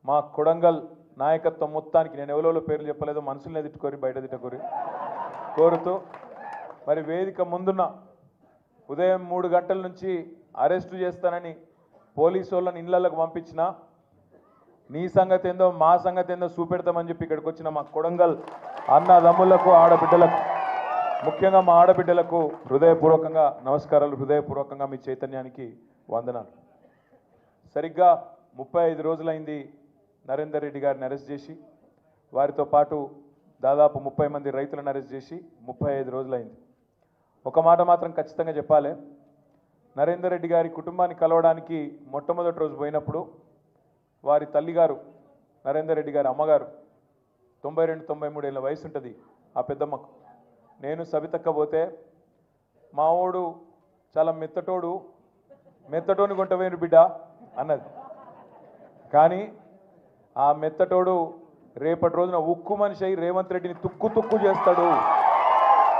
మా కొడంగల్ నాయకత్వం మొత్తానికి నేను ఎవరో పేర్లు చెప్పలేదు, మనుషులనే తిట్టుకోరి బయట తిట్టుకోరి కోరుతూ మరి వేదిక ముందున్న ఉదయం 3 గంటల నుంచి అరెస్టు చేస్తానని పోలీసు వాళ్ళని ఇళ్లకు పంపించిన నీ సంగతి ఏందో మా సంగతి ఏందో చూపెడతామని చెప్పి ఇక్కడికి వచ్చిన మా కొడంగల్ అన్నదమ్ములకు ఆడబిడ్డలకు ముఖ్యంగా మా ఆడబిడ్డలకు హృదయపూర్వకంగా నమస్కారాలు, హృదయపూర్వకంగా మీ చైతన్యానికి వందనాలు. సరిగ్గా 35 రోజులైంది నరేందర్ రెడ్డి గారిని అరెస్ట్ చేసి, వారితో పాటు దాదాపు 30 మంది రైతులను అరెస్ట్ చేసి 35 రోజులైంది. ఒక మాట మాత్రం ఖచ్చితంగా చెప్పాలి, నరేందర్ రెడ్డి గారి కుటుంబాన్ని కలవడానికి మొట్టమొదటి రోజు పోయినప్పుడు వారి తల్లిగారు నరేందర్ రెడ్డి గారి అమ్మగారు 92-93 ఏళ్ళ వయసు ఉంటుంది ఆ పెద్దమ్మకు. నేను సబితక్క పోతే మా ఓడు చాలా మెత్తటోని కొంటవేను బిడ్డ అన్నది. కానీ ఆ మెత్తటోడు రేపటి రోజున ఉక్కు మనిషి అయి రేవంత్ రెడ్డిని తుక్కు చేస్తాడు,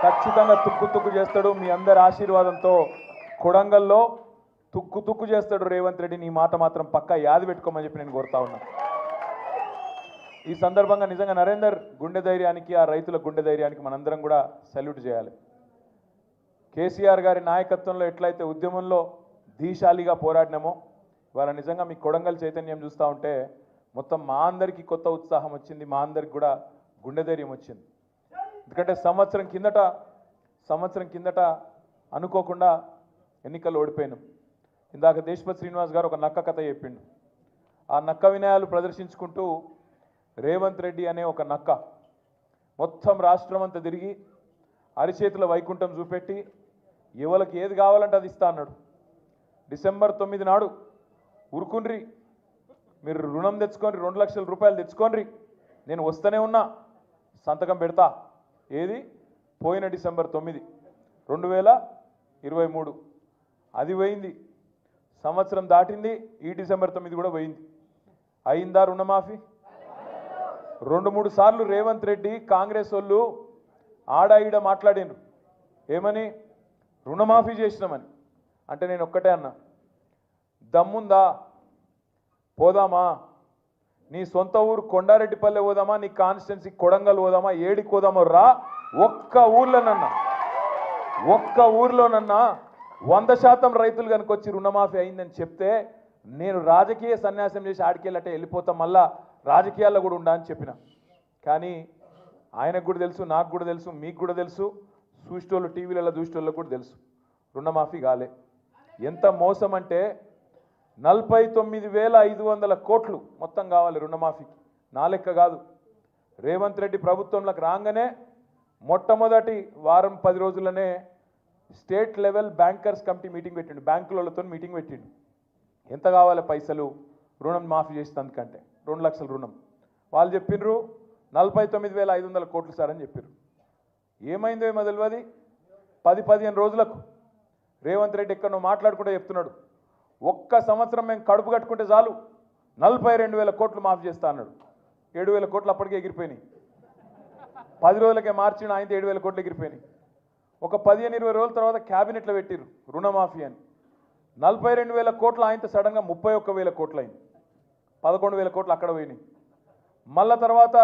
ఖచ్చితంగా తుక్కు చేస్తాడు. మీ అందరి ఆశీర్వాదంతో కొడంగల్లో తుక్కు చేస్తాడు రేవంత్ రెడ్డిని. ఈ మాట మాత్రం పక్కా యాది పెట్టుకోమని చెప్పి నేను కోరుతా ఉన్నా. ఈ సందర్భంగా నిజంగా నరేందర్ గుండె ధైర్యానికి, ఆ రైతుల గుండె ధైర్యానికి మనందరం కూడా సెల్యూట్ చేయాలి. కేసీఆర్ గారి నాయకత్వంలో ఎట్లయితే ఉద్యమంలో ధీశాలిగా పోరాడినామో ఇవాళ నిజంగా మీ కొడంగల్ చైతన్యం చూస్తూ ఉంటే మొత్తం మా అందరికీ కొత్త ఉత్సాహం వచ్చింది, మా అందరికి కూడా గుండె ధైర్యం వచ్చింది. ఎందుకంటే సంవత్సరం కిందట అనుకోకుండా ఎన్నికలు ఓడిపోయినాం. ఇందాక దేశపతి శ్రీనివాస్ గారు ఒక నక్క కథ చెప్పిండు. ఆ నక్క వినయాలు ప్రదర్శించుకుంటూ రేవంత్ రెడ్డి అనే ఒక నక్క మొత్తం రాష్ట్రం అంతా తిరిగి అరిచేతుల వైకుంఠం చూపెట్టి ఎవరికి ఏది కావాలంటే అది ఇస్తా అన్నాడు. డిసెంబర్ 9 నాడు ఉరుకుండ్రి, మీరు రుణం తెచ్చుకొని 2 లక్షల రూపాయలు తెచ్చుకోండి, నేను వస్తూనే ఉన్నా, సంతకం పెడతా. ఏది పోయిన డిసెంబర్ 9 2023 అది పోయింది. సంవత్సరం దాటింది, ఈ డిసెంబర్ 9 కూడా పోయింది. అయిందా రుణమాఫీ? 2-3 సార్లు రేవంత్ రెడ్డి కాంగ్రెస్ వాళ్ళు ఆడాయిడ మాట్లాడినారు. ఏమని? రుణమాఫీ చేసినామని. అంటే నేను ఒక్కటే అన్నా, దమ్ముందా పోదామా, నీ సొంత ఊరు కొండారెడ్డిపల్లె పోదామా, నీ కాన్స్టిట్యున్సీ కొడంగల్ పోదామా, ఏడికి పోదామో రా, ఒక్క ఊర్లోనన్నా 100% రైతులు కనుకొచ్చి రుణమాఫీ అయిందని చెప్తే నేను రాజకీయ సన్యాసం చేసి ఆడికెళ్ళటే వెళ్ళిపోతాం, మళ్ళా రాజకీయాల్లో కూడా ఉండా అని చెప్పిన. కానీ ఆయనకు కూడా తెలుసు, నాకు కూడా తెలుసు, మీకు కూడా తెలుసు, చూసేటోళ్ళు టీవీలలో చూసేటోళ్ళకు కూడా తెలుసు, రుణమాఫీ కాలే. ఎంత మోసం అంటే 49,500 కోట్లు మొత్తం కావాలి రుణమాఫీకి. నా లెక్క కాదు. రేవంత్ రెడ్డి ప్రభుత్వంలోకి రాగానే మొట్టమొదటి వారం 10 రోజుల్లోనే state level bankers committee meeting పెట్టిండు, బ్యాంకులతో మీటింగ్ పెట్టిండు. ఎంత కావాలి పైసలు రుణం మాఫీ చేసినందుకంటే 2 లక్షల రుణం. వాళ్ళు చెప్పిర్రు 49,500 కోట్లు సార్ అని చెప్పారు. ఏమైందో ఏమో తెలియదు. 10-15 రోజులకు రేవంత్ రెడ్డి ఎక్కడో మాట్లాడుకుంటే చెప్తున్నాడు, ఒక్క సంవత్సరం మేము కడుపు కట్టుకుంటే చాలు 42,000 కోట్లు మాఫీ చేస్తా అన్నాడు. 7,000 కోట్లు అప్పటికే ఎగిరిపోయినాయి. 10 రోజులకే మార్చిన ఆయన 7,000 కోట్లు ఎగిరిపోయినాయి. ఒక 15-20 రోజుల తర్వాత క్యాబినెట్లో పెట్టిర్రు రుణమాఫీ అని. 42,000 కోట్లు ఆయనతో సడన్గా 31,000 కోట్లు అయింది. 11,000 కోట్లు అక్కడ పోయినాయి. మళ్ళా తర్వాత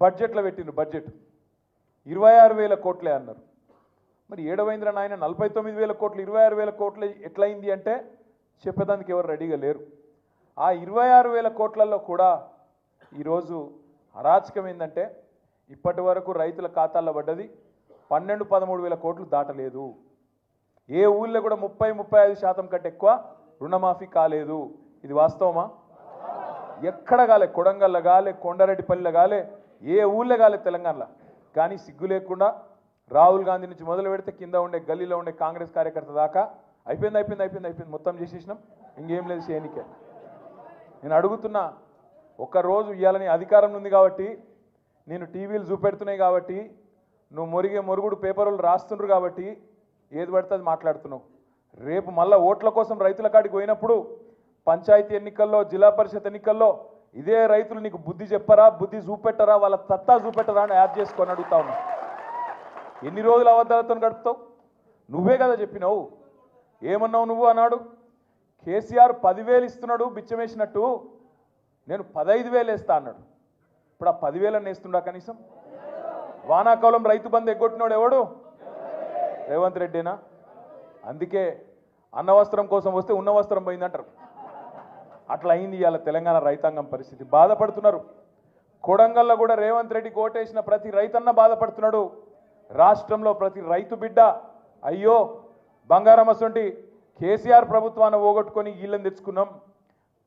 బడ్జెట్లో పెట్టిండ్రు, బడ్జెట్ 26,000 కోట్లే అన్నారు. మరి ఏడవైంద్ర నాయన 49,000 కోట్లు 26,000 కోట్లు ఎట్లయింది అంటే చెప్పేదానికి ఎవరు రెడీగా లేరు. ఆ 26,000 కోట్లలో కూడా ఈరోజు అరాచకం ఏంటంటే ఇప్పటి వరకు రైతుల ఖాతాల్లో పడ్డది 12-13,000 కోట్లు దాటలేదు. ఏ ఊళ్ళో కూడా 30-35% కంటే ఎక్కువ రుణమాఫీ కాలేదు. ఇది వాస్తవమా? ఎక్కడ కాలే, కొడంగల్లో కాలే, కొండారెడ్డిపల్లిలో కాలే, ఏ ఊళ్ళో కాలే తెలంగాణలో. కానీ సిగ్గు లేకుండా రాహుల్ గాంధీ నుంచి మొదలు పెడితే కింద ఉండే గల్లీలో ఉండే కాంగ్రెస్ కార్యకర్త దాకా అయిపోయింది మొత్తం చేసేసినాం, ఇంకేం లేదు చేయనికే. నేను అడుగుతున్నా, ఒక్కరోజు ఇవ్వాలని అధికారం ఉంది కాబట్టి, నేను టీవీలు చూపెడుతున్నాయి కాబట్టి, నువ్వు మొరుగుడు పేపర్లు రాస్తుండ్రు కాబట్టి ఏది పడితే అది మాట్లాడుతున్నావు. రేపు మళ్ళీ ఓట్ల కోసం రైతుల కాడికి పోయినప్పుడు పంచాయతీ ఎన్నికల్లో, జిల్లా పరిషత్ ఎన్నికల్లో ఇదే రైతులు నీకు బుద్ధి చెప్పరా, బుద్ధి చూపెట్టరా, వాళ్ళ తత్తా చూపెట్టరా అని యాడ్ చేసుకొని అడుగుతా ఉన్నా. ఎన్ని రోజులు అబద్ధాలతో గడుపుతావు? నువ్వే కదా చెప్పినావు. ఏమన్నావు నువ్వు అన్నాడు? కేసీఆర్ 10,000 ఇస్తున్నాడు బిచ్చమేసినట్టు, నేను 15,000 వేస్తా అన్నాడు. ఇప్పుడు ఆ 10,000 వేస్తుండా కనీసం? వానాకాలం రైతు బంధు ఎగ్గొట్టినోడు ఎవడు? రేవంత్ రెడ్డినా? అందుకే అన్న వస్త్రం కోసం వస్తే ఉన్న వస్త్రం పోయిందంటారు. అట్లా అయింది ఇవాళ తెలంగాణ రైతాంగం పరిస్థితి. బాధపడుతున్నారు. కొడంగల్లో కూడా రేవంత్ రెడ్డి ఓటేసిన ప్రతి రైతన్న బాధపడుతున్నాడు. రాష్ట్రంలో ప్రతి రైతు బిడ్డ అయ్యో బంగారం అసొంటి కేసీఆర్ ప్రభుత్వాన్ని పోగొట్టుకొని వీళ్ళని తెచ్చుకున్నాం,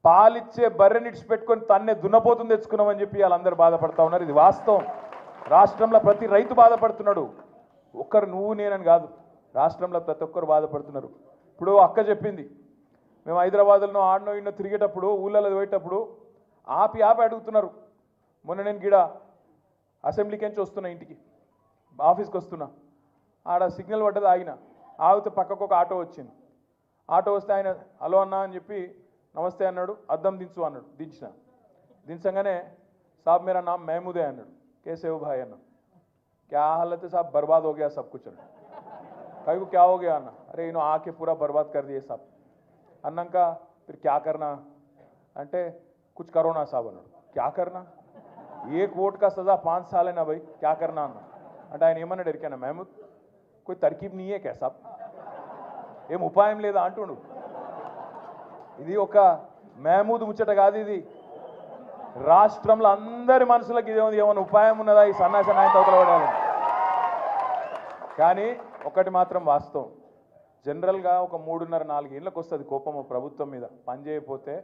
పాలిచ్చే బర్రెనిడ్చి పెట్టుకొని తన్నే దున్నపోతుంది తెచ్చుకున్నామని చెప్పి వాళ్ళందరూ బాధపడతా ఉన్నారు. ఇది వాస్తవం. రాష్ట్రంలో ప్రతి రైతు బాధపడుతున్నాడు. ఒక్కరు నువ్వు నేనని కాదు, రాష్ట్రంలో ప్రతి ఒక్కరు బాధపడుతున్నారు. ఇప్పుడు అక్క చెప్పింది, మేము హైదరాబాద్లో ఆడనో ఇన్నో తిరిగేటప్పుడు ఊళ్ళలో పోయేటప్పుడు ఆపి అడుగుతున్నారు. మొన్న నేను గిడ అసెంబ్లీకి నుంచి వస్తున్నా, ఇంటికి ఆఫీస్కి వస్తున్నా, ఆడ సిగ్నల్ పడ్డది, ఆగితే పక్కకు ఒక ఆటో వచ్చింది. ఆటో వస్తే ఆయన హలో అన్నా అని చెప్పి నమస్తే అన్నాడు, అద్దం దించు అన్నాడు. దించగానే సాబ్ మేరా నామ్ మహమూదే అన్నాడు. कैसे हो भाई अन्ना? क्या हालत है साहब? बर्बाद हो गया सब कुछ। कहीं को क्या हो गया अन्ना? अरे इन्हों आके पूरा बर्बाद कर दिए साहब। अन्ना का फिर क्या करना అంటే कुछ करो ना साहब అన్నాడు. क्या करना? एक वोट का सजा 5 साल है ना भाई, क्या करना అన్నా. అంటే ఆయన ఏమన్నాడు ఎరికేనా? మహమూద్ कोई तरकीब नहीं है क्या साहब? ఏం ఉపాయం లేదా అంటుండు. ఇది ఒక మహమూద్ ముచ్చట కాదు, ఇది రాష్ట్రంలో అందరి మనసులకు ఇదేముంది, ఏమైనా ఉపాయం ఉన్నదా ఈ సన్నాసి నాయన తోకలపడాలని. కానీ ఒకటి మాత్రం వాస్తవం, జనరల్గా ఒక 3.5-4 ఏళ్ళకి వస్తుంది కోపం ప్రభుత్వం మీద. పని చేయకపోతే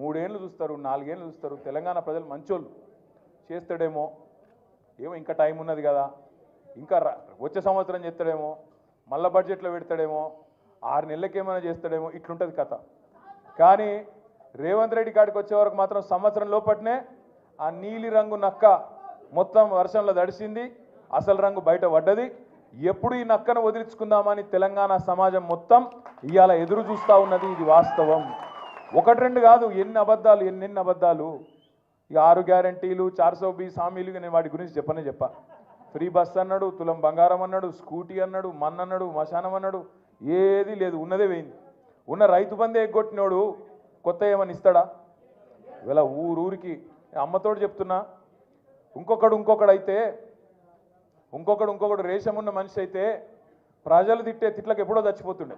3 ఏళ్ళు చూస్తారు, 4 ఏళ్ళు చూస్తారు. తెలంగాణ ప్రజలు మంచోళ్ళు, చేస్తాడేమో, ఏమో ఇంకా టైం ఉన్నది కదా, ఇంకా వచ్చే సంవత్సరం చేస్తాడేమో, మళ్ళా బడ్జెట్లో పెడతాడేమో, 6 నెలలకేమైనా చేస్తాడేమో, ఇట్లుంటుంది కథ. కానీ రేవంత్ రెడ్డి కాడికి వచ్చే వరకు మాత్రం సంవత్సరం లోపట్నే ఆ నీలి రంగు నక్క మొత్తం వర్షంలో దడిసింది, అసలు రంగు బయట పడ్డది. ఎప్పుడు ఈ నక్కను వదిలించుకుందామని తెలంగాణ సమాజం మొత్తం ఇవాళ ఎదురు చూస్తూ ఉన్నది. ఇది వాస్తవం. 1-2 కాదు, ఎన్ని అబద్ధాలు. ఈ 6 గ్యారంటీలు, 420 హామీలు, నేను వాటి గురించి చెప్పా. ఫ్రీ బస్ అన్నాడు, తులం బంగారం అన్నాడు, స్కూటీ అన్నాడు, అన్నాడు, మశానం అన్నాడు, ఏది లేదు, ఉన్నదే పోయింది. ఉన్న రైతు బంధే ఎగ్గొట్టినోడు కొత్త ఏమని ఇస్తాడా? ఇలా ఊరికి అమ్మతోడు చెప్తున్నా, ఇంకొకడు అయితే ఇంకొకడు రేషం ఉన్న మనిషి అయితే ప్రజలు తిట్టే తిట్లకు ఎప్పుడో చచ్చిపోతుండే.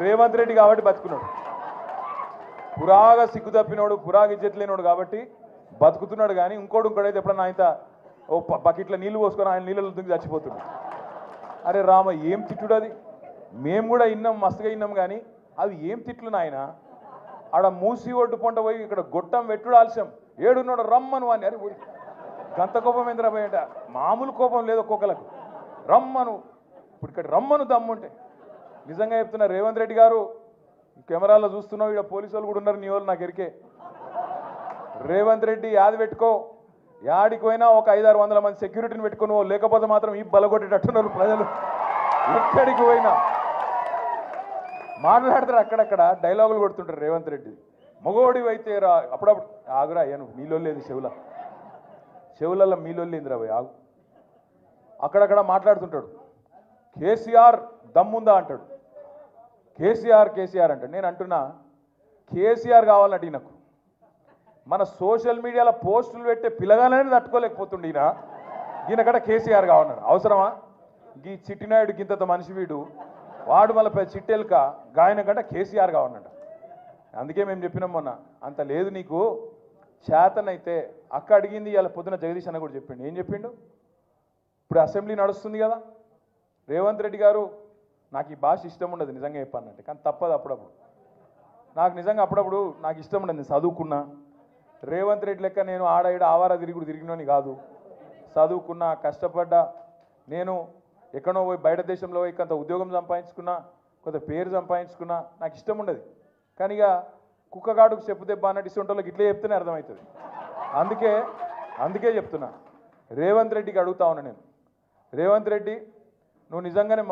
రేవంత్ రెడ్డి కాబట్టి బతుకున్నాడు. పురాగా సిగ్గు తప్పినోడు, పురాగా ఇజ్జత్ లేనోడు కాబట్టి బతుకుతున్నాడు. కానీ ఇంకోడైతే ఎప్పుడన్నా ఆయన ఓ బకెట్ల నీళ్ళు పోసుకొని ఆయన నీళ్ళలో దుంగి చచ్చిపోతున్నాడు. అరే రామ, ఏం తిట్టుడు అది? మేము కూడా విన్నాం, మస్తుగా విన్నాం. కానీ అవి ఏం తిట్లు నాయన? ఆడ మూసి ఒడ్డు పొంట పోయి ఇక్కడ గొట్టం వెట్టుడు ఆలస్యం, ఏడున్నాడు రమ్మను అని. అరే గంత కోపం ఏందిరా పోయి అంటే, మామూలు కోపం లేదు ఒక్కొక్కలకు. రమ్మను, ఇప్పుడు ఇక్కడ రమ్మను దమ్ముంటే. నిజంగా చెప్తున్నా, రేవంత్ రెడ్డి గారు కెమెరాలో చూస్తున్నావు, ఇక్కడ పోలీసు వాళ్ళు కూడా ఉన్నారు, నీ వాళ్ళు నాకు ఎరికే. రేవంత్ రెడ్డి యాది పెట్టుకో, యాడికి పోయినా ఒక 500-600 మంది సెక్యూరిటీని పెట్టుకుని, లేకపోతే మాత్రం ఈ బలగొట్టేటట్టున్నారు ప్రజలు. ఎక్కడికి పోయినా మాట్లాడతారు, అక్కడక్కడ డైలాగులు కొడుతుంటారు రేవంత్ రెడ్డి. మగోడి అయితే రా, అప్పుడప్పుడు ఆగురా అయ్యాను, మీలోలేదు చెవులలో మీలోలేందిరా పోయి ఆగు. అక్కడక్కడ మాట్లాడుతుంటాడు. కేసీఆర్ దమ్ముందా అంటాడు. కేసీఆర్ అంటాడు. నేను అంటున్నా, కేసీఆర్ కావాలంటే ఈయనకు మన సోషల్ మీడియాలో పోస్టులు పెట్టే పిల్లగానే తట్టుకోలేకపోతుండే ఈయనకట కేసీఆర్ కావాలన్నాడు. అవసరమా? ఈ చిట్టినాయుడు గింత మనిషి వీడు, వాడు మళ్ళీ చిట్టెలుక గాయన కంటే కేసీఆర్ కావాలన్నట. అందుకే మేము చెప్పినాం మొన్న, అంత లేదు నీకు, చేతనైతే అక్క అడిగింది. ఇలా పొద్దున జగదీష్ అన్న కూడా చెప్పిండు. ఏం చెప్పిండు? ఇప్పుడు అసెంబ్లీ నడుస్తుంది కదా, రేవంత్ రెడ్డి గారు నాకు ఈ భాష ఇష్టం ఉండదు నిజంగా చెప్పానంటే, కానీ తప్పదు. నాకు నిజంగా అప్పుడప్పుడు నాకు ఇష్టం ఉండదు. నేను చదువుకున్నా, రేవంత్ రెడ్డి లెక్క నేను ఆడ ఆవారా తిరిగినోని కాదు. చదువుకున్నా, కష్టపడ్డా. నేను ఎక్కడో పోయి బయట దేశంలో పోయి కొంత ఉద్యోగం సంపాదించుకున్నా, కొంత పేరు సంపాదించుకున్నా, నాకు ఇష్టం ఉండదు. కానీ ఇక కుక్కగాడుకు చెప్పు దెబ్బ అన్నట్టు ఇష్టంటోళ్ళకి ఇట్లే చెప్తేనే అర్థమవుతుంది. అందుకే చెప్తున్నా, రేవంత్ రెడ్డికి అడుగుతా ఉన్నా నేను, రేవంత్ రెడ్డి నువ్వు నిజంగానే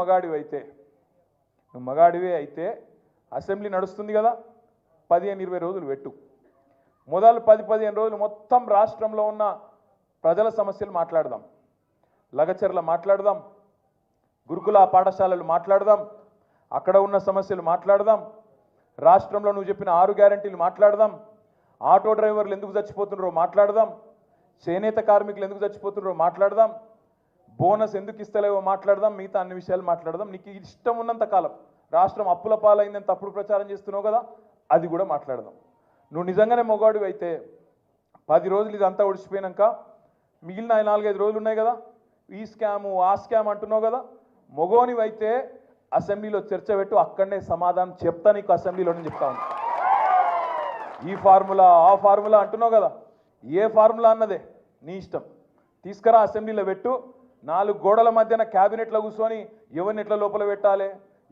మగాడివే అయితే అసెంబ్లీ నడుస్తుంది కదా, 15-20 రోజులు పెట్టు. మొదలు 10-15 రోజులు మొత్తం రాష్ట్రంలో ఉన్న ప్రజల సమస్యలు మాట్లాడదాం, లగచర్ల మాట్లాడదాం, గురుకుల పాఠశాలలు మాట్లాడదాం, అక్కడ ఉన్న సమస్యలు మాట్లాడదాం, రాష్ట్రంలో నువ్వు చెప్పిన 6 గ్యారంటీలు మాట్లాడదాం, ఆటో డ్రైవర్లు ఎందుకు చచ్చిపోతున్నారో మాట్లాడదాం, చేనేత కార్మికులు ఎందుకు చచ్చిపోతున్నారో మాట్లాడదాం, బోనస్ ఎందుకు ఇస్తలేవో మాట్లాడదాం, మిగతా అన్ని విషయాలు మాట్లాడదాం. నీకు ఇష్టం ఉన్నంత కాలం రాష్ట్రం అప్పుల పాలైందని తప్పుడు ప్రచారం చేస్తున్నావు కదా, అది కూడా మాట్లాడదాం. నువ్వు నిజంగానే మొగాడివి అయితే 10 రోజులు ఇదంతా ఒడిచిపోయినాక మిగిలిన 4-5 రోజులు ఉన్నాయి కదా, ఈ స్కాము ఆ స్కామ్ అంటున్నావు కదా, మొగోనివైతే అసెంబ్లీలో చర్చ పెట్టు, అక్కడనే సమాధానం చెప్తా నీకు, అసెంబ్లీలోనే చెప్తా ఉన్నా. ఈ ఫార్ములా ఆ ఫార్ములా అంటున్నావు కదా, ఏ ఫార్ములా అన్నదే నీ ఇష్టం, తీసుకురా అసెంబ్లీలో పెట్టు. 4 గోడల మధ్యన క్యాబినెట్లో కూర్చొని ఎవరిని ఎట్లా లోపల పెట్టాలి,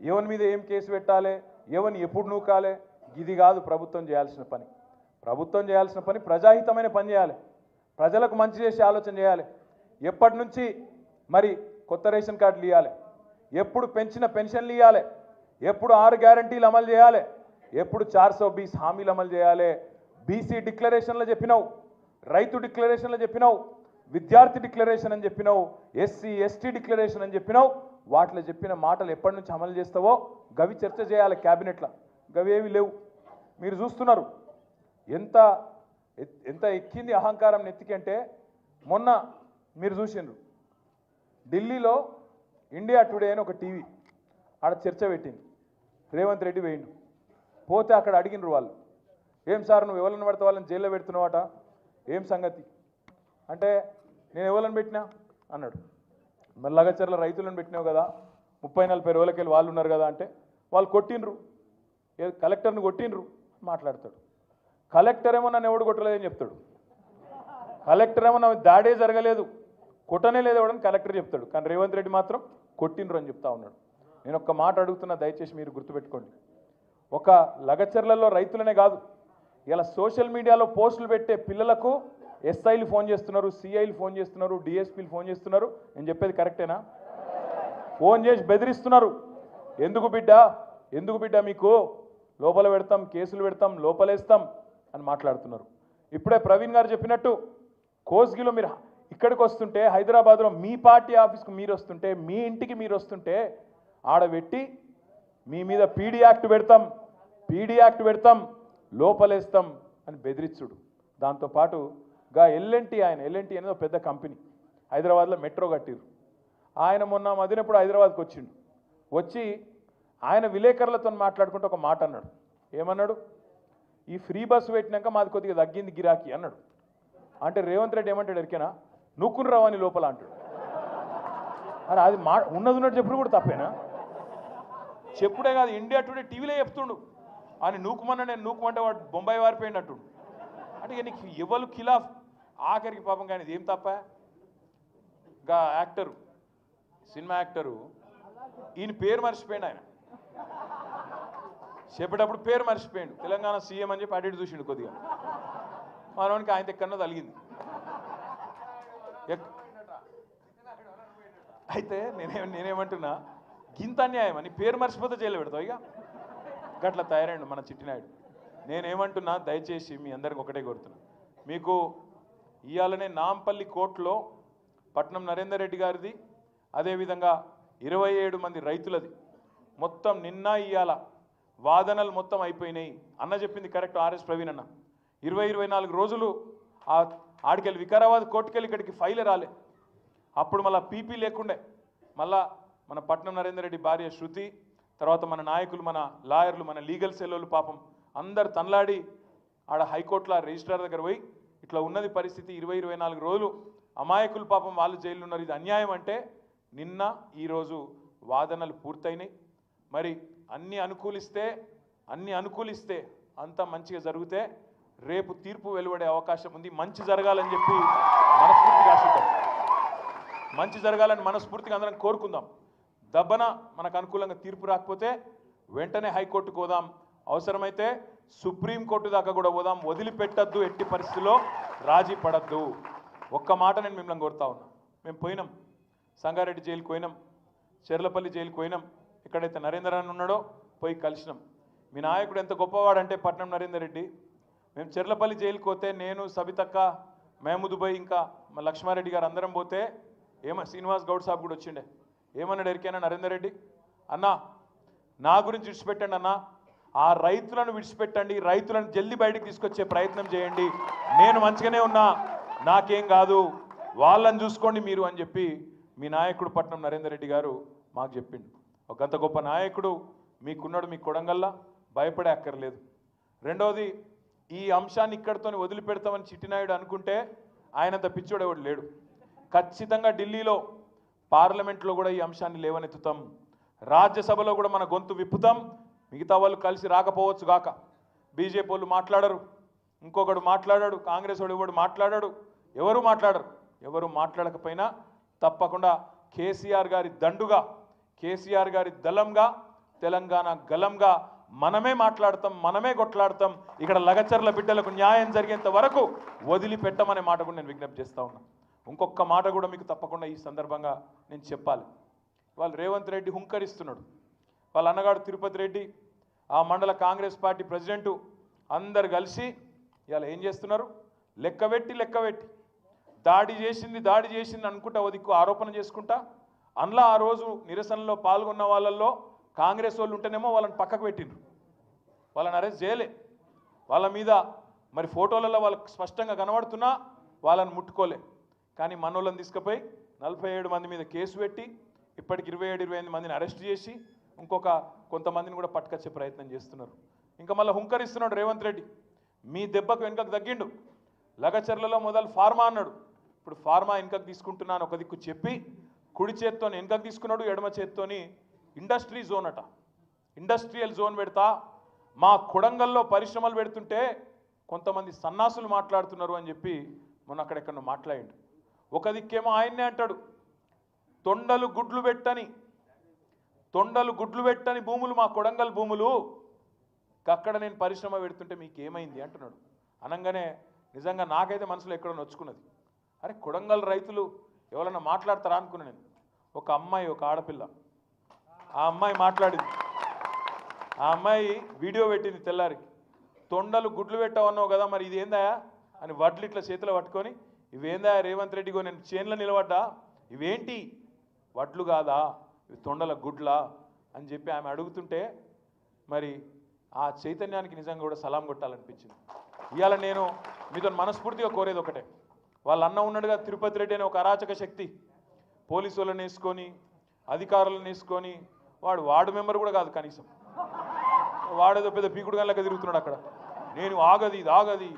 ఎవరి మీద ఏం కేసు పెట్టాలి, ఎవరిని ఎప్పుడు నూకాలి, ఇది కాదు ప్రభుత్వం చేయాల్సిన పని. ప్రభుత్వం చేయాల్సిన పని ప్రజాహితమైన పని చేయాలి, ప్రజలకు మంచి చేసే ఆలోచన చేయాలి. ఎప్పటి నుంచి మరి కొత్త రేషన్ కార్డులు ఇవ్వాలి, ఎప్పుడు పెంచిన పెన్షన్లు ఇవ్వాలి, ఎప్పుడు 6 గ్యారంటీలు అమలు చేయాలి, ఎప్పుడు 420 హామీలు అమలు చేయాలి. బీసీ డిక్లరేషన్లో చెప్పినావు, రైతు డిక్లరేషన్లో చెప్పినావు, విద్యార్థి డిక్లరేషన్ అని చెప్పినావు, ఎస్సీ ఎస్టీ డిక్లరేషన్ అని చెప్పినావు. వాటిలో చెప్పిన మాటలు ఎప్పటి నుంచి అమలు చేస్తావో గవి చర్చ చేయాలి క్యాబినెట్లో. గవి ఏవి లేవు. మీరు చూస్తున్నారు ఎంత ఎంత ఎక్కింది అహంకారం నెత్తికంటే. మొన్న మీరు చూసిండ్రు ఢిల్లీలో ఇండియా టుడే అని ఒక టీవీ ఆడ చర్చ పెట్టింది. రేవంత్ రెడ్డి వేయండు, పోతే అక్కడ అడిగినరు వాళ్ళు, ఏం సార్ నువ్వు ఎవరిని పడితే వాళ్ళని జైల్లో పెడుతున్నావట, ఏం సంగతి అంటే, నేను ఎవరిని పెట్టినా అన్నాడు. మరి లగచర్ల రైతులను పెట్టినావు కదా, 30-40 రోజులకెళ్ళి వాళ్ళు ఉన్నారు కదా అంటే, వాళ్ళు కొట్టినరు, కలెక్టర్ని కొట్టినరు మాట్లాడతాడు. కలెక్టర్ ఏమో నన్ను ఎవడు కొట్టలేదని చెప్తాడు, కలెక్టర్ ఏమో నా దాడే జరగలేదు, కొట్టనే లేదు ఎవడని కలెక్టర్ చెప్తాడు. కానీ రేవంత్ రెడ్డి మాత్రం కొట్టినరు అని చెప్తా ఉన్నాడు. నేను ఒక్క మాట అడుగుతున్నా, దయచేసి మీరు గుర్తుపెట్టుకోండి. ఒక లగచర్లలో రైతులనే కాదు, ఇలా సోషల్ మీడియాలో పోస్టులు పెట్టే పిల్లలకు ఎస్ఐలు ఫోన్ చేస్తున్నారు, సిఐలు ఫోన్ చేస్తున్నారు, డిఎస్పీలు ఫోన్ చేస్తున్నారు. నేను చెప్పేది కరెక్టేనా? ఫోన్ చేసి బెదిరిస్తున్నారు. ఎందుకు బిడ్డ మీకు లోపల పెడతాం, కేసులు పెడతాం, లోపలేస్తాం అని మాట్లాడుతున్నారు. ఇప్పుడే ప్రవీణ్ గారు చెప్పినట్టు కోస్గిలో మీరు ఇక్కడికి వస్తుంటే, హైదరాబాద్లో మీ పార్టీ ఆఫీస్కి మీరు వస్తుంటే, మీ ఇంటికి మీరు వస్తుంటే ఆడబెట్టి మీ మీద పీడీ యాక్ట్ పెడతాం, లోపలేస్తాం అని బెదిరించుడు. దాంతోపాటు గా ఎల్ఎన్టీ అనేది ఒక పెద్ద కంపెనీ, హైదరాబాద్లో మెట్రో కట్టిరు. ఆయన మొన్న మదినప్పుడు హైదరాబాద్కి వచ్చిండు. వచ్చి ఆయన విలేకరులతో మాట్లాడుకుంటూ ఒక మాట అన్నాడు. ఏమన్నాడు? ఈ ఫ్రీ బస్సు పెట్టినాక మాది కొద్దిగా తగ్గింది గిరాకీ అన్నాడు. అంటే రేవంత్ రెడ్డి ఏమంటాడు ఎరికేనా, నూక్కుని రావని లోపల అంటాడు. అరే అది ఉన్నది ఉన్నట్టు చెప్పుడు కూడా తప్పేనా? చెప్పుడే కాదు, ఇండియా టుడే టీవీలో చెప్తుండు అని నూకుమన్నా, నేను నూకుమంటే వాడు బొంబాయి వారిపోయింది అంటుండు. అంటే ఇక నీకు ఎవరు ఖిలాఫ్ ఆఖరికి పాపం. కానీ ఇది ఏం తప్ప, ఇంకా యాక్టరు, సినిమా యాక్టరు, ఈయన పేరు మర్చిపోయిండు. ఆయన చెప్పేటప్పుడు పేరు మర్చిపోయిండు. తెలంగాణ సీఎం అని చెప్పి అడిగి చూసిండు కొద్దిగా. మనవానికి ఆయన ఎక్కడన్నా తలిగింది. అయితే నేనేమంటున్నా, గింత అన్యాయం అని పేరు మర్చిపోతే జైలు పెడతావు. ఇక గట్ల తయారైండు మన చిట్టినాయుడు. నేనేమంటున్నా, దయచేసి మీ అందరికి ఒకటే కోరుతున్నా, మీకు ఇవాళనే నాంపల్లి కోర్టులో పట్నం నరేందర్ రెడ్డి గారిది, అదేవిధంగా 27 మంది రైతులది మొత్తం నిన్న ఇవాళ వాదనలు మొత్తం అయిపోయినాయి. అన్న చెప్పింది కరెక్ట్, ఆర్ఎస్ ప్రవీణ్ అన్న. 20-24 రోజులు ఆడికెళ్ళి వికారాబాద్ కోర్టుకెళ్ళి ఇక్కడికి ఫైల్ రాలే. అప్పుడు మళ్ళీ పీపీ లేకుండే. మళ్ళా మన పట్నం నరేందర్ రెడ్డి భార్య శృతి, తర్వాత మన నాయకులు, మన లాయర్లు, మన లీగల్ సెల్లోళ్ళు పాపం అందరు తనలాడి ఆడ హైకోర్టులో రిజిస్ట్రార్ దగ్గర పోయి ఇట్లా ఉన్నది పరిస్థితి, 20-24 రోజులు అమాయకులు పాపం వాళ్ళు జైల్లో ఉన్నారు, ఇది అన్యాయం అంటే నిన్న ఈరోజు వాదనలు పూర్తయినాయి. మరి అన్నీ అనుకూలిస్తే అంతా మంచిగా జరిగితే రేపు తీర్పు వెలువడే అవకాశం ఉంది. మంచి జరగాలని చెప్పి మనస్ఫూర్తిగా ఆశిద్దాం, మంచి జరగాలని మనస్ఫూర్తిగా అందరం కోరుకుందాం. దబ్బన మనకు అనుకూలంగా తీర్పు రాకపోతే వెంటనే హైకోర్టుకు పోదాం, అవసరమైతే సుప్రీంకోర్టు దాకా కూడా పోదాం. వదిలిపెట్టద్దు, ఎట్టి పరిస్థితుల్లో రాజీ పడద్దు. ఒక్క మాట నేను మిమ్మల్ని కోరుతా ఉన్నా. మేము పోయినాం, సంగారెడ్డి జైలుకి పోయినాం, చెర్లపల్లి జైలుకి పోయినాం, ఎక్కడైతే నరేందర్ అని ఉన్నాడో పోయి కలిసినాం. మీ నాయకుడు ఎంత గొప్పవాడంటే పట్నం నరేందర్ రెడ్డి, మేము చెర్లపల్లి జైలుకి పోతే నేను, సబితక్క, మహమూద్ భాయ్, ఇంకా మా లక్ష్మారెడ్డి గారు అందరం పోతే శ్రీనివాస్ గౌడ్ సాబ్ కూడా వచ్చిండే. ఏమన్నాడు ఎరికైనా నరేందర్ రెడ్డి, అన్నా నా గురించి విడిచిపెట్టండి అన్నా, ఆ రైతులను విడిచిపెట్టండి, రైతులను జల్దీ బయటికి తీసుకొచ్చే ప్రయత్నం చేయండి, నేను మంచిగానే ఉన్నా, నాకేం కాదు, వాళ్ళని చూసుకోండి మీరు అని చెప్పి మీ నాయకుడు పట్నం నరేందర్ రెడ్డి గారు మాకు చెప్పిండు. ఒక అంత గొప్ప నాయకుడు మీకున్నాడు, మీ కొడంగల్లా, భయపడే అక్కర్లేదు. రెండవది, ఈ అంశాన్ని ఇక్కడితో వదిలిపెడతామని చిట్టినాయుడు అనుకుంటే ఆయనంత పిచ్చోడు ఎవడు లేడు. ఖచ్చితంగా ఢిల్లీలో పార్లమెంట్లో కూడా ఈ అంశాన్ని లేవనెత్తుతాం, రాజ్యసభలో కూడా మన గొంతు విప్పుతాం. మిగతా వాళ్ళు కలిసి రాకపోవచ్చు గాక, బీజేపీ వాళ్ళు మాట్లాడరు, ఇంకొకడు మాట్లాడాడు, కాంగ్రెస్ వాడు ఎవడు మాట్లాడాడు, ఎవరు మాట్లాడరు. ఎవరు మాట్లాడకపోయినా తప్పకుండా కేసీఆర్ గారి దండుగా, కేసీఆర్ గారి దళంగా, తెలంగాణ గలంగా మనమే మాట్లాడతాం, మనమే కొట్లాడతాం. ఇక్కడ లగచర్ల బిడ్డలకు న్యాయం జరిగేంత వరకు వదిలిపెట్టమనే మాట కూడా నేను విజ్ఞప్తి చేస్తా ఉన్నా. ఇంకొక మాట కూడా మీకు తప్పకుండా ఈ సందర్భంగా నేను చెప్పాలి. వాళ్ళు రేవంత్ రెడ్డి హుంకరిస్తున్నాడు, వాళ్ళ అన్నగాడు తిరుపతి రెడ్డి, ఆ మండల కాంగ్రెస్ పార్టీ ప్రెసిడెంటు అందరు కలిసి ఇవాళ ఏం చేస్తున్నారు, లెక్కబెట్టి దాడి చేసింది అనుకుంటా ఓ దిక్కు ఆరోపణ చేసుకుంటా, అందులో ఆ రోజు నిరసనలో పాల్గొన్న వాళ్ళల్లో కాంగ్రెస్ వాళ్ళు ఉంటేనేమో వాళ్ళని పక్కకు పెట్టిండ్రు, వాళ్ళని అరెస్ట్ చేయలే. వాళ్ళ మీద మరి ఫోటోలలో వాళ్ళకి స్పష్టంగా కనబడుతున్నా వాళ్ళని ముట్టుకోలే. కానీ మనోళ్ళని తీసుకుపోయి 47 మంది మీద కేసు పెట్టి ఇప్పటికి 27-28 మందిని అరెస్ట్ చేసి ఇంకొక కొంతమందిని కూడా పట్టుకొచ్చే ప్రయత్నం చేస్తున్నారు. ఇంకా మళ్ళీ హుంకరిస్తున్నాడు రేవంత్ రెడ్డి, మీ దెబ్బకు వెనుకకు తగ్గిండు. లగచర్లలో మొదలు ఫార్మా అన్నాడు, ఇప్పుడు ఫార్మా వెనుకకు తీసుకుంటున్నాను ఒక దిక్కు చెప్పి కుడి చేత్తోని వెనుకకు తీసుకున్నాడు, ఎడమ చేత్తోని ఇండస్ట్రీ జోన్ అట, ఇండస్ట్రియల్ జోన్ పెడతా, మా కొడంగల్లో పరిశ్రమలు పెడుతుంటే కొంతమంది సన్నాసులు మాట్లాడుతున్నారు అని చెప్పి మొన్న అక్కడెక్కడ మాట్లాడిండు. ఒక దిక్కేమో ఆయన్నే అంటాడు, తొండలు గుడ్లు పెట్టని భూములు మా కొడంగల్ భూములు, అక్కడ నేను పరిశ్రమ పెడుతుంటే మీకు ఏమైంది అంటున్నాడు. అనగానే నిజంగా నాకైతే మనసులో ఎక్కడో నొచ్చుకున్నది. అరే కొడంగల్ రైతులు ఎవరన్నా మాట్లాడతారా అనుకున్నా నేను. ఒక అమ్మాయి, ఒక ఆడపిల్ల, ఆ అమ్మాయి మాట్లాడింది, ఆ అమ్మాయి వీడియో పెట్టింది తెల్లారికి, తొండలు గుడ్లు పెట్టవన్నావు కదా, మరి ఇది ఏందా అని వడ్లు ఇట్లా చేతిలో పట్టుకొని, ఇవేందా రేవంత్ రెడ్డిగో నేను చేన్లో నిలబడ్డా, ఇవేంటి వడ్లు కాదా, ఇవి తొండల గుడ్లా అని చెప్పి ఆమె అడుగుతుంటే మరి ఆ చైతన్యానికి నిజంగా కూడా సలాం కొట్టాలనిపించింది. ఇవాళ నేను మీతో మనస్ఫూర్తిగా కోరేది ఒకటే, వాళ్ళ అన్న ఉన్నాడుగా తిరుపతి రెడ్డి అనే ఒక అరాచక శక్తి, పోలీసు వాళ్ళని వేసుకొని అధికారులను వేసుకొని, వాడు మెంబర్ కూడా కాదు కనీసం, వాడేదో పెద్ద పీకుడు గల్లగా తిరుగుతున్నాడు అక్కడ. నేను ఆగది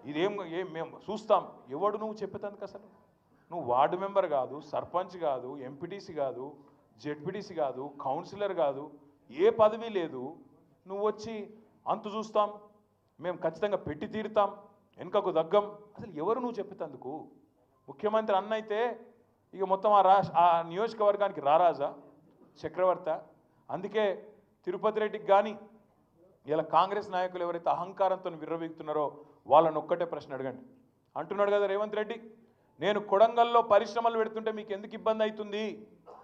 ఇదేం మేము చూస్తాం. ఎవడు నువ్వు చెప్పేందుకు అసలు? నువ్వు వార్డు మెంబర్ కాదు, సర్పంచ్ కాదు, ఎంపీటీసీ కాదు, జెడ్పీటీసీ కాదు, కౌన్సిలర్ కాదు, ఏ పదవి లేదు. నువ్వు వచ్చి అంతు చూస్తాం, మేము ఖచ్చితంగా పెట్టి తీరుతాం, వెనుకకు దగ్గం. అసలు ఎవరు నువ్వు చెప్పేందుకు? ముఖ్యమంత్రి అన్న అయితే ఇక మొత్తం ఆ నియోజకవర్గానికి రారాజా, చక్రవర్త. అందుకే తిరుపతి రెడ్డికి కానీ ఇలా కాంగ్రెస్ నాయకులు ఎవరైతే అహంకారంతో విర్రవీగుతున్నారో వాళ్ళని ఒక్కటే ప్రశ్న అడగండి. అంటున్నాడు కదా రేవంత్ రెడ్డి, నేను కొడంగల్లో పరిశ్రమలు పెడుతుంటే మీకు ఎందుకు ఇబ్బంది అవుతుంది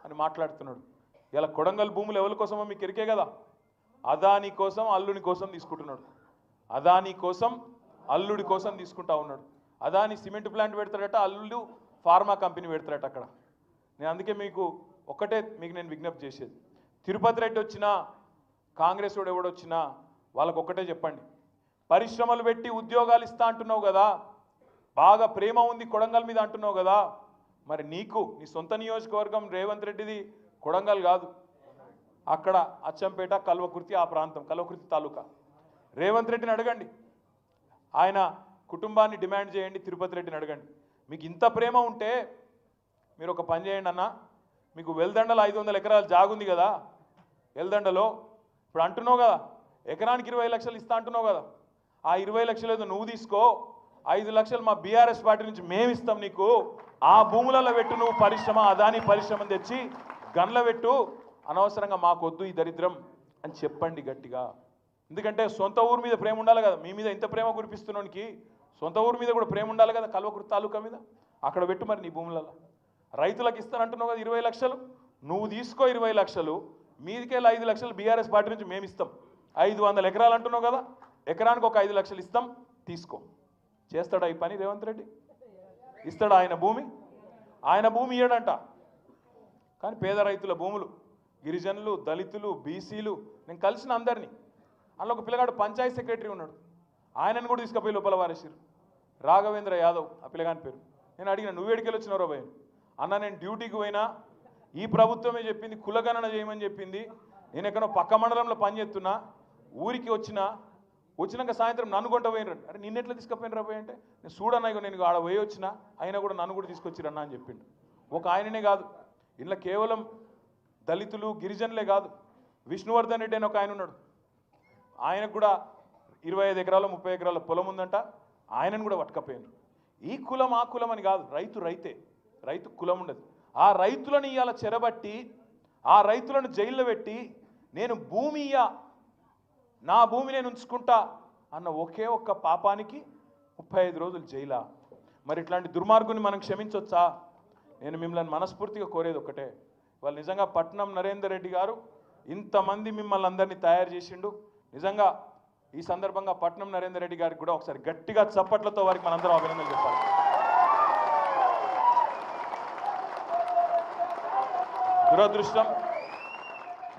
అని మాట్లాడుతున్నాడు. ఇలా కొడంగల్ భూములు ఎవరి కోసమో మీకు ఎరికే కదా, అదాని కోసం అల్లుని కోసం తీసుకుంటున్నాడు, అదాని కోసం అల్లుడి కోసం తీసుకుంటా ఉన్నాడు. అదాని సిమెంట్ ప్లాంట్ పెడతాడట, అల్లుడు ఫార్మా కంపెనీ పెడతాడట అక్కడ. నేను అందుకే మీకు నేను విజ్ఞప్తి చేసేది, తిరుపతి రెడ్డి వచ్చినా కాంగ్రెస్ వాడు ఎవడొచ్చినా వాళ్ళకు ఒక్కటే చెప్పండి, పరిశ్రమలు పెట్టి ఉద్యోగాలు ఇస్తా అంటున్నావు కదా, బాగా ప్రేమ ఉంది కొడంగల్ మీద అంటున్నావు కదా, మరి నీకు నీ సొంత నియోజకవర్గం రేవంత్ రెడ్డిది కొడంగల్ కాదు, అక్కడ అచ్చంపేట, కల్వకుర్తి, ఆ ప్రాంతం కల్వకుర్తి తాలూకా. రేవంత్ రెడ్డిని అడగండి, ఆయన కుటుంబాన్ని డిమాండ్ చేయండి, తిరుపతి రెడ్డిని అడగండి. మీకు ఇంత ప్రేమ ఉంటే మీరు ఒక పని చేయండి అన్న, మీకు వెల్దండలో 500 ఎకరాలు జాగుంది కదా, వెల్దండలో ఇప్పుడు అంటున్నావు కదా ఎకరానికి 20 లక్షలు ఇస్తా అంటున్నావు కదా, ఆ 20 లక్షలు ఏదో నువ్వు తీసుకో, 5 లక్షలు మా బీఆర్ఎస్ పార్టీ నుంచి మేము ఇస్తాం నీకు, ఆ భూములలో పెట్టు నువ్వు పరిశ్రమ, అదాని పరిశ్రమ తెచ్చి గన్ల పెట్టు, అనవసరంగా మాకొద్దు ఈ దరిద్రం అని చెప్పండి గట్టిగా. ఎందుకంటే సొంత ఊరు మీద ప్రేమ ఉండాలి కదా, మీ మీద ఇంత ప్రేమ కురిపిస్తున్నానికి సొంత ఊరు మీద కూడా ప్రేమ ఉండాలి కదా, కల్వకుర్తి తాలూకా మీద. అక్కడ పెట్టు మరి నీ భూములలో. రైతులకు ఇస్తానంటున్నావు కదా 20 లక్షలు, నువ్వు తీసుకో 20 లక్షలు, మీదికెళ్ళి 5 లక్షలు బీఆర్ఎస్ పార్టీ నుంచి మేము ఇస్తాం. 500 ఎకరాలు అంటున్నావు కదా, ఎకరానికి ఒక 5 లక్షలు ఇస్తాం, తీసుకో. చేస్తాడా ఈ పని రేవంత్ రెడ్డి? ఇస్తాడా ఆయన భూమి? ఆయన భూమి ఇయ్యడంట, కానీ పేద రైతుల భూములు, గిరిజనులు, దళితులు, బీసీలు, నేను కలిసిన అందరినీ అందులో ఒక పిల్లగాడు పంచాయత్ సెక్రటరీ ఉన్నాడు, ఆయనను కూడా తీసుకుపోయి లోపల వారేసారు. రాఘవేంద్ర యాదవ్ ఆ పిల్లగాని పేరు. నేను అడిగిన, నువ్వేడికెళ్ళి వచ్చినారో భయ? అన్న నేను డ్యూటీకి పోయినా, ఈ ప్రభుత్వమే చెప్పింది కులగణన చేయమని చెప్పింది, నేను ఎక్కడో పక్క మండలంలో పనిచేస్తున్నా, ఊరికి వచ్చినాక సాయంత్రం నన్ను కొంట పోయినరు. అరే నిన్నెట్లా తీసుకుపోయిన రాబోయే అంటే, నేను చూడన్నా నేను ఆడ పోయి వచ్చినా, అయినా కూడా నన్ను కూడా తీసుకొచ్చిరన్నా అని చెప్పిండు. ఒక ఆయననే కాదు, ఇంట్లో కేవలం దళితులు గిరిజనులే కాదు, విష్ణువర్ధన్ రెడ్డి అని ఒక ఆయన ఉన్నాడు, ఆయనకు కూడా 25 ఎకరాలు 30 ఎకరాల పొలం ఉందంట, ఆయనను కూడా పట్టుకపోయినారు. ఈ కులం ఆ కులం అని కాదు, రైతు కులం ఉండదు. ఆ రైతులను ఇవాళ చెరబట్టి, ఆ రైతులను జైల్లో పెట్టి, నేను భూమి నా భూమి నేను ఉంచుకుంటా అన్న ఒకే ఒక్క పాపానికి 35 రోజులు జైలా. మరి ఇట్లాంటి దుర్మార్గుని మనం క్షమించవచ్చా? నేను మిమ్మల్ని మనస్ఫూర్తిగా కోరేది ఒకటే, వాళ్ళు నిజంగా పట్నం నరేందర్ రెడ్డి గారు ఇంతమంది మిమ్మల్ని అందరినీ తయారు చేసిండు. నిజంగా ఈ సందర్భంగా పట్నం నరేందర్ రెడ్డి గారికి కూడా ఒకసారి గట్టిగా చప్పట్లతో వారికి మనందరం అభినందనలు చెప్పాలి.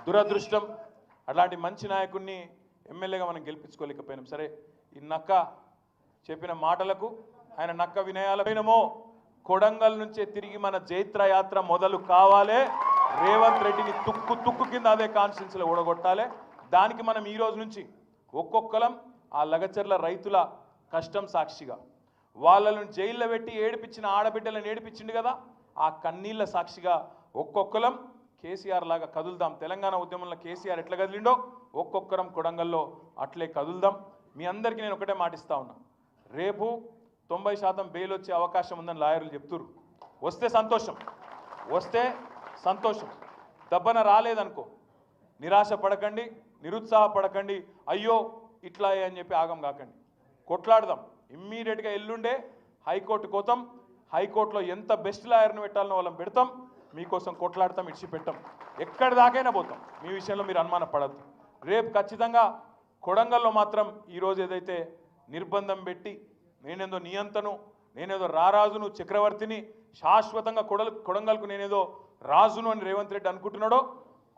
దురదృష్టం అట్లాంటి మంచి నాయకుడిని ఎమ్మెల్యేగా మనం గెలిపించుకోలేకపోయినాం. సరే, ఈ నక్క చెప్పిన మాటలకు, ఆయన నక్క వినయాలపైనమో కొడంగల్ నుంచే తిరిగి మన జైత్ర యాత్ర మొదలు కావాలి. రేవంత్ రెడ్డిని తుక్కు కింద అదే కాన్స్టిట్యున్సీలో ఓడగొట్టాలి. దానికి మనం ఈ రోజు నుంచి ఒక్కొక్కలం ఆ లగచర్ల రైతుల కష్టం సాక్షిగా, వాళ్ళను జైల్లో పెట్టి ఏడిపించిన ఆడబిడ్డలను ఏడిపించిండు కదా, ఆ కన్నీళ్ళ సాక్షిగా ఒక్కొక్కలం కేసీఆర్ లాగా కదులుదాం. తెలంగాణ ఉద్యమంలో కేసీఆర్ ఎట్లా కదిలిండో ఒక్కొక్కరం కొడంగల్లో అట్లే కదులుదాం. మీ అందరికీ నేను ఒకటే మాటిస్తా ఉన్నా, రేపు 90% బెయిల్ వచ్చే అవకాశం ఉందని లాయర్లు చెప్తున్నారు. వస్తే సంతోషం, దబ్బన రాలేదనుకో నిరాశ పడకండి, నిరుత్సాహపడకండి, అయ్యో ఇట్లా అని చెప్పి ఆగం కాకండి, కొట్లాడదాం. ఇమ్మీడియట్గా ఎల్లుండే హైకోర్టు కోతాం, హైకోర్టులో ఎంత బెస్ట్ లాయర్ని పెట్టాలనో వాళ్ళని పెడతాం, మీకోసం కొట్లాడతాం, ఇడిచిపెట్టాం, ఎక్కడి దాకైనా పోతాం. మీ విషయంలో మీరు అనుమాన పడద్దు. రేపు ఖచ్చితంగా కొడంగల్లో మాత్రం ఈరోజు ఏదైతే నిర్బంధం పెట్టి నేనేదో నియంతను, నేనేదో రారాజును, చక్రవర్తిని, శాశ్వతంగా కొడంగల్కు నేనేదో రాజును అని రేవంత్ రెడ్డి అనుకుంటున్నాడో,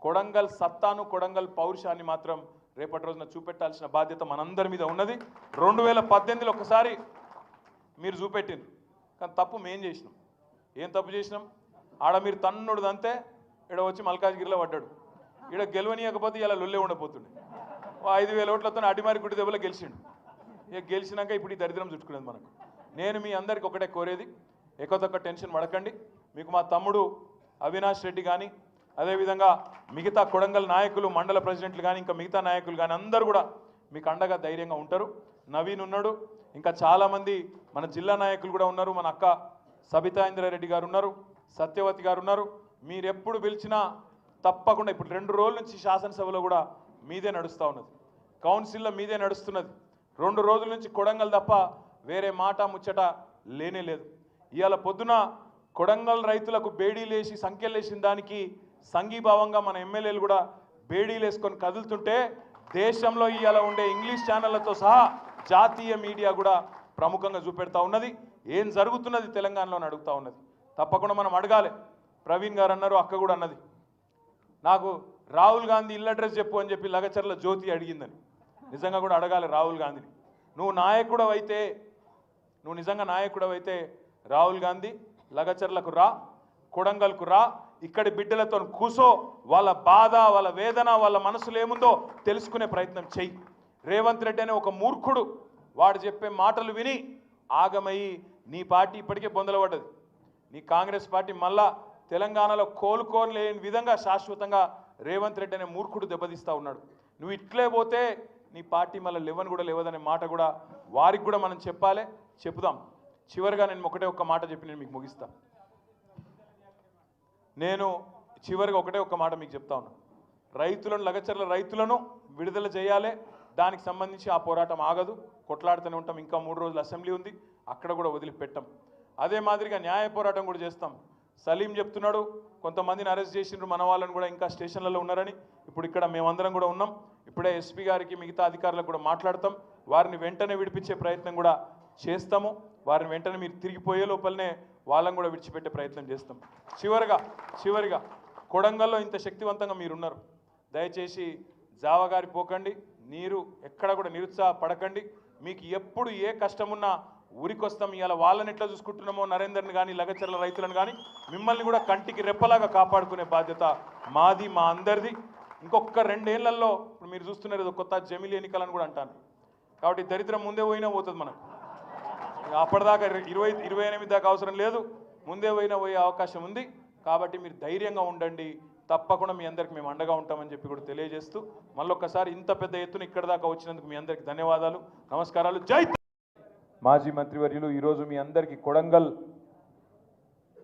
కొడంగల్ సత్తాను, కొడంగల్ పౌరుషాన్ని మాత్రం రేపటి రోజున చూపెట్టాల్సిన బాధ్యత మనందరి మీద ఉన్నది. 2018లో ఒకసారి మీరు చూపెట్టిండ్రు, కానీ తప్పు మేం చేసినాం. ఏం తప్పు చేసినాం? ఆడ మీరు తన్నుడుదంతే ఇక్కడ వచ్చి మల్కాజ్గిరిలో పడ్డాడు, ఇక్కడ గెలవనీయకపోతే ఇలా లొల్లే ఉండపోతుండే. 5,000 ఓట్లతో అడిమారి గుడి దెబ్బలో గెలిచిండు. ఇక గెలిచినాక ఇప్పుడు ఈ దరిద్రం చుట్టుకునేది మనకు. నేను మీ అందరికి ఒకటే కోరేది, ఎక్కువ టెన్షన్ పడకండి. మీకు మా తమ్ముడు అవినాష్ రెడ్డి కానీ, అదేవిధంగా మిగతా కొడంగల్ నాయకులు, మండల ప్రెసిడెంట్లు కానీ, ఇంకా మిగతా నాయకులు కానీ అందరూ కూడా మీకు అండగా ధైర్యంగా ఉంటారు. నవీన్ ఉన్నాడు, ఇంకా చాలామంది మన జిల్లా నాయకులు కూడా ఉన్నారు. మన అక్క సబితా ఇంద్రారెడ్డి గారు ఉన్నారు, సత్యవతి గారు ఉన్నారు. మీరు ఎప్పుడు పిలిచినా తప్పకుండా, ఇప్పుడు 2 రోజుల నుంచి శాసనసభలో కూడా మీదే నడుస్తూ ఉన్నది, కౌన్సిల్లో మీదే నడుస్తున్నది. 2 రోజుల నుంచి కొడంగల్ తప్ప వేరే మాట ముచ్చట లేనే లేదు. ఇవాళ పొద్దున కొడంగల్ రైతులకు బేడీలేసి సంఖ్యలేసిన దానికి సంఘీభావంగా మన ఎమ్మెల్యేలు కూడా బేడీలు వేసుకొని కదులుతుంటే, దేశంలో ఇవాళ ఉండే ఇంగ్లీష్ ఛానళ్లతో సహా జాతీయ మీడియా కూడా ప్రముఖంగా చూపెడతా ఉన్నది. ఏం జరుగుతున్నది తెలంగాణలో అడుగుతూ ఉన్నది. తప్పకుండా మనం అడగాలి. ప్రవీణ్ గారు అన్నారు, అక్క కూడా అన్నది, నాకు రాహుల్ గాంధీ ఇల్లు అడ్రస్ చెప్పు అని చెప్పి లగచర్ల జ్యోతి అడిగిందని. నిజంగా కూడా అడగాలి రాహుల్ గాంధీని. నువ్వు నిజంగా నాయకుడవైతే రాహుల్ గాంధీ లగచర్లకు రా, కొడంగల్కు రా, ఇక్కడి బిడ్డలతో కూసో, వాళ్ళ బాధ, వాళ్ళ వేదన, వాళ్ళ మనసులో ఏముందో తెలుసుకునే ప్రయత్నం చెయ్యి. రేవంత్ రెడ్డి అనే ఒక మూర్ఖుడు వాడు చెప్పే మాటలు విని ఆగమయ్యి నీ పార్టీ ఇప్పటికే బొందలపడ్డది. నీ కాంగ్రెస్ పార్టీ మళ్ళా తెలంగాణలో కోలుకోలేని విధంగా శాశ్వతంగా రేవంత్ రెడ్డి అనే మూర్ఖుడు దెబ్బతీస్తూ ఉన్నాడు. నువ్వు ఇట్లే పోతే నీ పార్టీ మళ్ళీ లేవని కూడా లేవదనే మాట కూడా వారికి కూడా మనం చెప్పాలి, చెప్పుదాం. చివరిగా నేను ఒక్క మాట చెప్పి నేను మీకు ముగిస్తా. నేను చివరిగా ఒక్క మాట మీకు చెప్తా ఉన్నా, రైతులను, లగచర్ల రైతులను విడుదల చేయాలి. దానికి సంబంధించి ఆ పోరాటం ఆగదు, కొట్లాడుతూనే ఉంటాం. ఇంకా 3 రోజులు అసెంబ్లీ ఉంది, అక్కడ కూడా వదిలిపెట్టాం. అదే మాదిరిగా న్యాయ పోరాటం కూడా చేస్తాం. సలీం చెప్తున్నాడు, కొంతమందిని అరెస్ట్ చేసిండ్రు, మన వాళ్ళని కూడా ఇంకా స్టేషన్లలో ఉన్నారని. ఇప్పుడు ఇక్కడ మేమందరం కూడా ఉన్నాం. ఇప్పుడే ఎస్పీ గారికి, మిగతా అధికారులకు కూడా మాట్లాడతాం. వారిని వెంటనే విడిపించే ప్రయత్నం కూడా చేస్తాము. వారిని వెంటనే మీరు తిరిగిపోయే లోపలనే వాళ్ళని కూడా విడిచిపెట్టే ప్రయత్నం చేస్తాం. చివరిగా కొడంగల్లో ఇంత శక్తివంతంగా మీరున్నారు, దయచేసి జావగారి పోకండి, మీరు ఎక్కడ కూడా నిరుత్సాహపడకండి. మీకు ఎప్పుడు ఏ కష్టం ఉన్నా ఊరికొస్తాం. ఇవాళ వాళ్ళని ఎట్లా చూసుకుంటున్నామో నరేందర్ని కానీ లగచర్ల రైతులను కానీ మిమ్మల్ని కూడా కంటికి రెప్పలాగా కాపాడుకునే బాధ్యత మాది, మా అందరిది. ఇంకొక 2 ఏళ్లలో ఇప్పుడు మీరు చూస్తున్నారు ఏదో కొత్త జమిలి ఎన్నికలను కూడా అంటాను. కాబట్టి దరిద్రం ముందే పోయినా పోతుంది మనకు. అప్పటిదాకా 28 దాకా అవసరం లేదు, ముందే పోయే అవకాశం ఉంది. కాబట్టి మీరు ధైర్యంగా ఉండండి. తప్పకుండా మీ అందరికి మేము అండగా ఉంటామని చెప్పి కూడా తెలియజేస్తూ మళ్ళొక్కసారి ఇంత పెద్ద ఎత్తున ఇక్కడ దాకా వచ్చినందుకు మీ అందరికి ధన్యవాదాలు, నమస్కారాలు. జై మాజీ మంత్రివర్యులు ఈరోజు మీ అందరికీ కొడంగల్